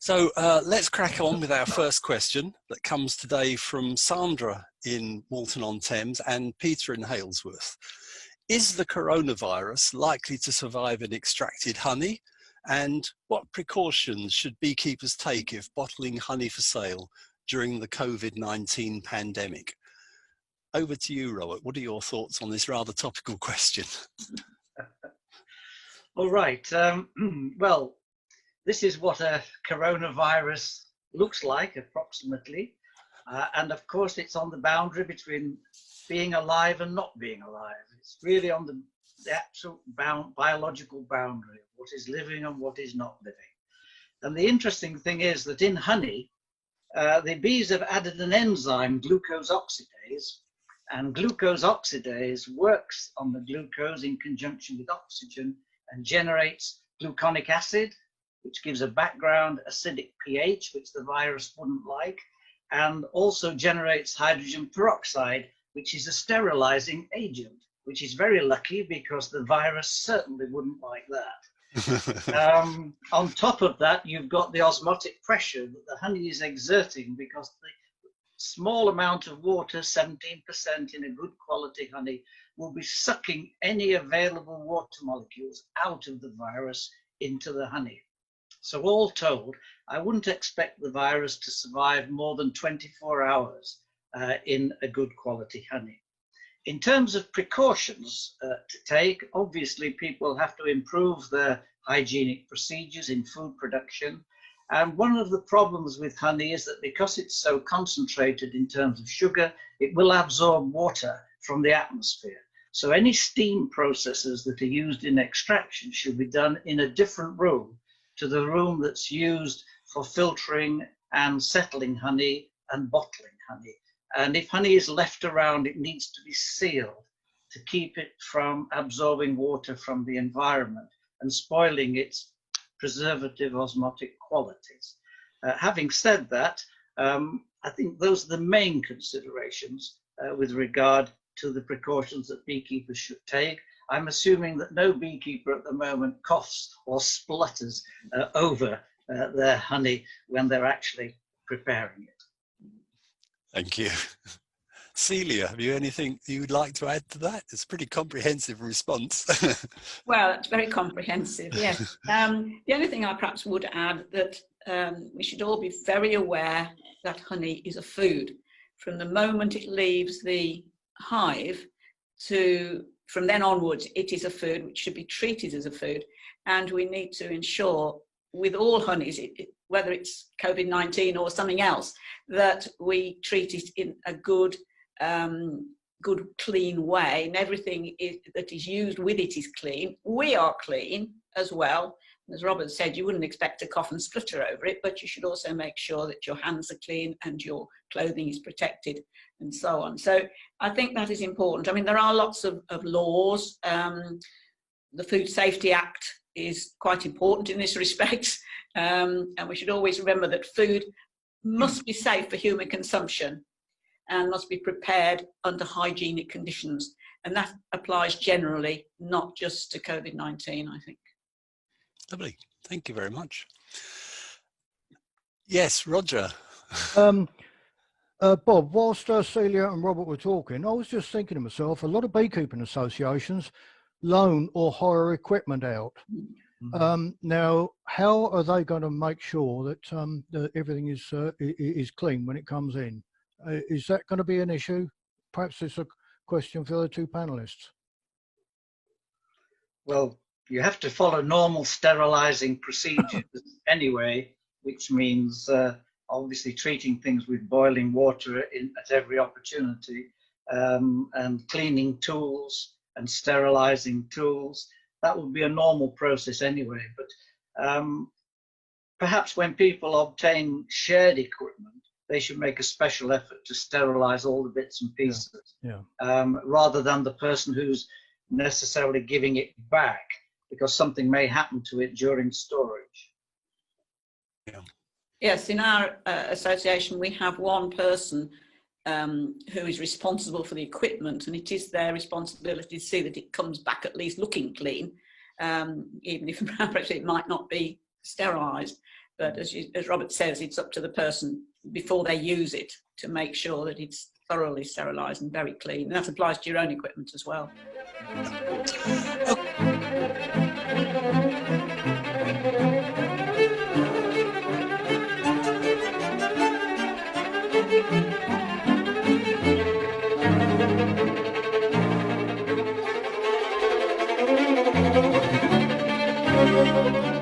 So let's crack on with our first question that comes today from Sandra in Walton-on-Thames and Peter in Halesworth. Is the coronavirus likely to survive in extracted honey? And what precautions should beekeepers take if bottling honey for sale during the COVID-19 pandemic? Over to you, Robert. What are your thoughts on this rather topical question? All right. Well, this is what a coronavirus looks like, approximately. And of course, it's on the boundary between being alive and not being alive. It's really on the actual biological boundary of what is living and what is not living. And the interesting thing is that in honey, the bees have added an enzyme, glucose oxidase, and glucose oxidase works on the glucose in conjunction with oxygen and generates gluconic acid, which gives a background acidic pH, which the virus wouldn't like, and also generates hydrogen peroxide, which is a sterilizing agent, which is very lucky because the virus certainly wouldn't like that. On top of that, you've got the osmotic pressure that the honey is exerting because the small amount of water, 17% in a good quality honey, will be sucking any available water molecules out of the virus into the honey. So all told, I wouldn't expect the virus to survive more than 24 hours in a good quality honey. In terms of precautions to take, obviously people have to improve their hygienic procedures in food production. And one of the problems with honey is that because it's so concentrated in terms of sugar, it will absorb water from the atmosphere. So any steam processes that are used in extraction should be done in a different room to the room that's used for filtering and settling honey and bottling honey. And if honey is left around, it needs to be sealed to keep it from absorbing water from the environment and spoiling its preservative osmotic qualities. Having said that, I think those are the main considerations with regard to the precautions that beekeepers should take. I'm assuming that no beekeeper at the moment coughs or splutters over their honey when they're actually preparing it. Thank you. Celia, have you anything you would like to add to that? It's a pretty comprehensive response. Well, it's very comprehensive, yes. The only thing I perhaps would add that we should all be very aware that honey is a food. From the moment it leaves the hive from then onwards, it is a food which should be treated as a food. And we need to ensure with all honeys, whether it's COVID-19 or something else, that we treat it in a good, clean way, and everything that is used with it is clean. We are clean as well. As Robert said, you wouldn't expect to cough and splutter over it, but you should also make sure that your hands are clean and your clothing is protected and so on. So I think that is important. I mean, there are lots of laws. The Food Safety Act is quite important in this respect. And we should always remember that food must be safe for human consumption and must be prepared under hygienic conditions. And that applies generally, not just to COVID-19, I think. Lovely. Thank you very much. Yes, Roger. Bob, whilst Celia and Robert were talking, I was just thinking to myself, a lot of beekeeping associations loan or hire equipment out. Now, how are they going to make sure that, that everything is clean when it comes in? Is that going to be an issue? Perhaps it's a question for the two panelists. Well, you have to follow normal sterilizing procedures anyway, which means obviously treating things with boiling water at every opportunity, and cleaning tools and sterilizing tools. That would be a normal process anyway. But perhaps when people obtain shared equipment, they should make a special effort to sterilize all the bits and pieces, rather than the person who's necessarily giving it back, because something may happen to it during storage. Yes, in our association, we have one person who is responsible for the equipment, and it is their responsibility to see that it comes back at least looking clean, even if perhaps it might not be sterilised. But as Robert says, it's up to the person before they use it to make sure that it's thoroughly sterilised and very clean. And that applies to your own equipment as well. Okay.